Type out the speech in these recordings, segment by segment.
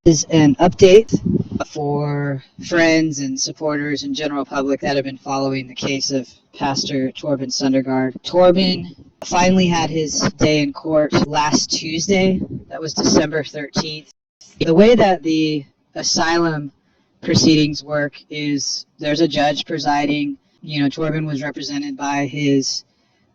Is an update for friends and supporters and general public that have been following the case of Pastor Torben Sondergaard. Torben finally had his day in court last Tuesday. That was December 13th. The way that the asylum proceedings work is there's a judge presiding. Torben was represented by his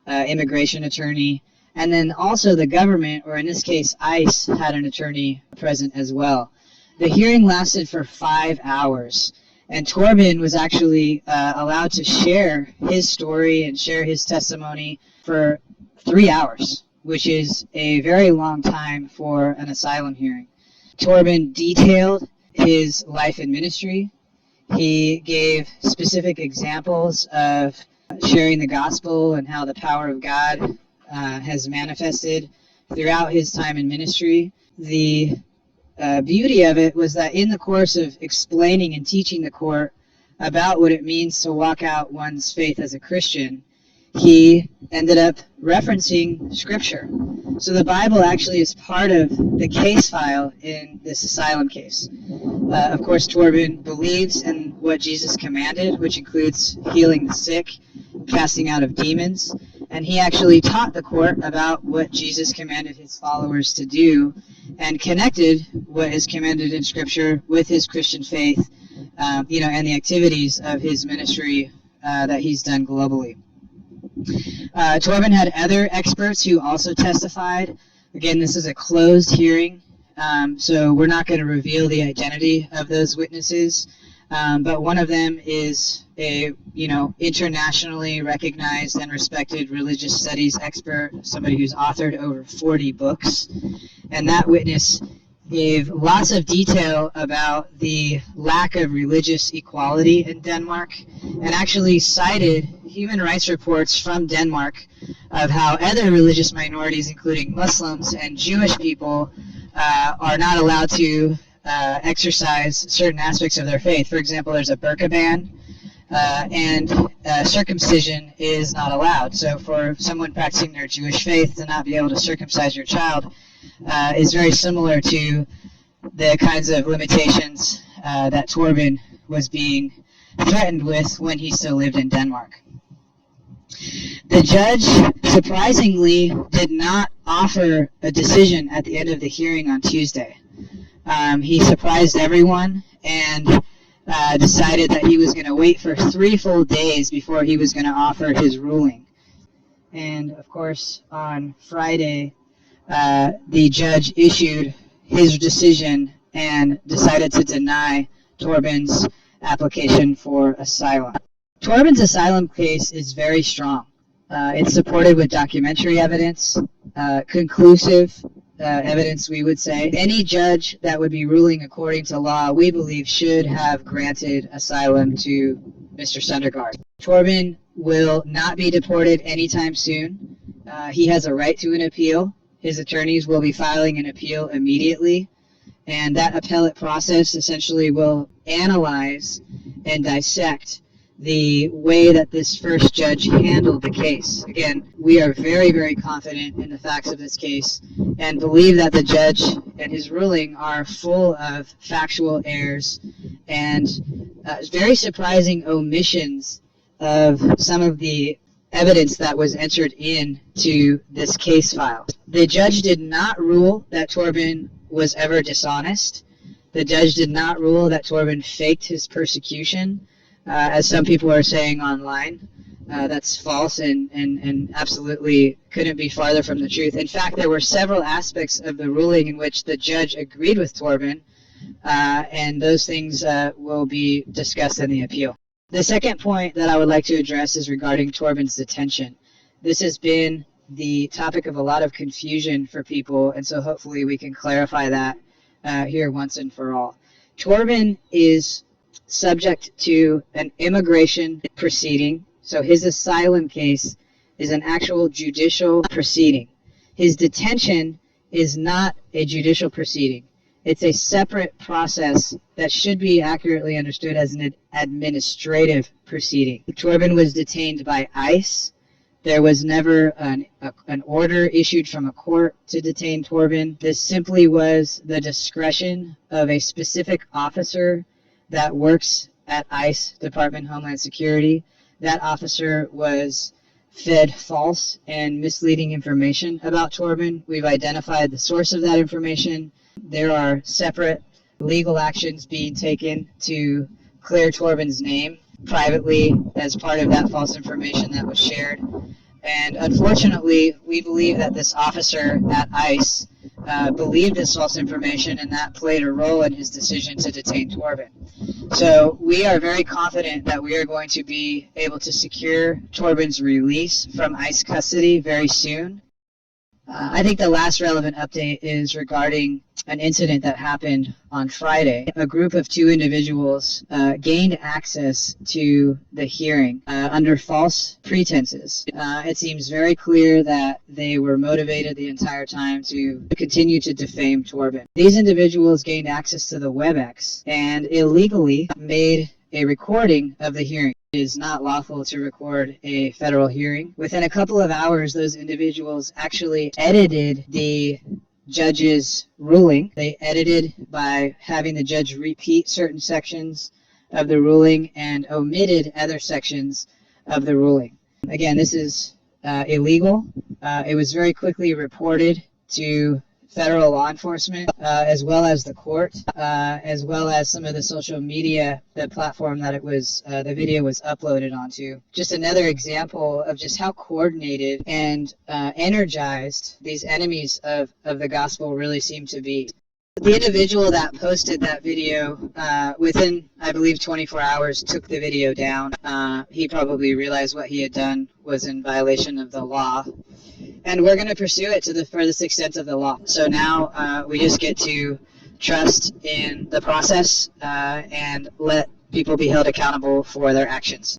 immigration attorney. And then also the government, or in this case ICE, had an attorney present as well. The hearing lasted for 5 hours, and Torben was actually allowed to share his story and share his testimony for 3 hours, which is a very long time for an asylum hearing. Torben detailed his life in ministry. He gave specific examples of sharing the gospel and how the power of God has manifested throughout his time in ministry. The beauty of it was that in the course of explaining and teaching the court about what it means to walk out one's faith as a Christian, he ended up referencing Scripture. So the Bible actually is part of the case file in this asylum case. Of course, Torben believes in what Jesus commanded, which includes healing the sick, casting out of demons, and he actually taught the court about what Jesus commanded his followers to do and connected what is commanded in Scripture with his Christian faith, and the activities of his ministry that he's done globally. Torben had other experts who also testified. Again, this is a closed hearing, so we're not going to reveal the identity of those witnesses, but one of them is a internationally recognized and respected religious studies expert, somebody who's authored over 40 books, and that witness gave lots of detail about the lack of religious equality in Denmark, and actually cited human rights reports from Denmark of how other religious minorities, including Muslims and Jewish people, are not allowed to exercise certain aspects of their faith. For example, there's a burqa ban, and circumcision is not allowed. So for someone practicing their Jewish faith to not be able to circumcise your child is very similar to the kinds of limitations that Torben was being threatened with when he still lived in Denmark. The judge, surprisingly, did not offer a decision at the end of the hearing on Tuesday. He surprised everyone and decided that he was going to wait for 3 full days before he was going to offer his ruling. And, of course, on Friday, the judge issued his decision and decided to deny Torben's application for asylum. Torben's asylum case is very strong. It's supported with documentary evidence, conclusive evidence, we would say. Any judge that would be ruling according to law, we believe, should have granted asylum to Mr. Sondergaard. Torben will not be deported anytime soon. He has a right to an appeal. His attorneys will be filing an appeal immediately, and that appellate process essentially will analyze and dissect the way that this first judge handled the case. Again, we are very, very confident in the facts of this case and believe that the judge and his ruling are full of factual errors and very surprising omissions of some of the evidence that was entered into this case file. The judge did not rule that Torben was ever dishonest. The judge did not rule that Torben faked his persecution, as some people are saying online. That's false and absolutely couldn't be farther from the truth. In fact, there were several aspects of the ruling in which the judge agreed with Torben, and those things will be discussed in the appeal. The second point that I would like to address is regarding Torben's detention. This has been the topic of a lot of confusion for people, and so hopefully we can clarify that here once and for all. Torben is subject to an immigration proceeding, so his asylum case is an actual judicial proceeding. His detention is not a judicial proceeding. It's a separate process that should be accurately understood as an administrative proceeding. Torben was detained by ICE There was never an order issued from a court to detain Torben. This simply was the discretion of a specific officer that works at ICE, Department of Homeland Security. That officer was fed false and misleading information about Torben. We've identified the source of that information. There are separate legal actions being taken to clear Torben's name privately as part of that false information that was shared. And unfortunately, we believe that this officer at ICE believed this false information, and that played a role in his decision to detain Torben. So we are very confident that we are going to be able to secure Torben's release from ICE custody very soon. I think the last relevant update is regarding an incident that happened on Friday. A group of two individuals gained access to the hearing under false pretenses. It seems very clear that they were motivated the entire time to continue to defame Torben. These individuals gained access to the WebEx and illegally made a recording of the hearing. It is not lawful to record a federal hearing. Within a couple of hours, those individuals actually edited the judge's ruling. They edited by having the judge repeat certain sections of the ruling and omitted other sections of the ruling. Again, this is illegal. It was very quickly reported to federal law enforcement, as well as the court, as well as some of the social media, the platform that it was, the video was uploaded onto. Just another example of just how coordinated and energized these enemies of the gospel really seem to be. The individual that posted that video, within, I believe, 24 hours, took the video down. He probably realized what he had done was in violation of the law. And we're going to pursue it to the furthest extent of the law. So now we just get to trust in the process and let people be held accountable for their actions.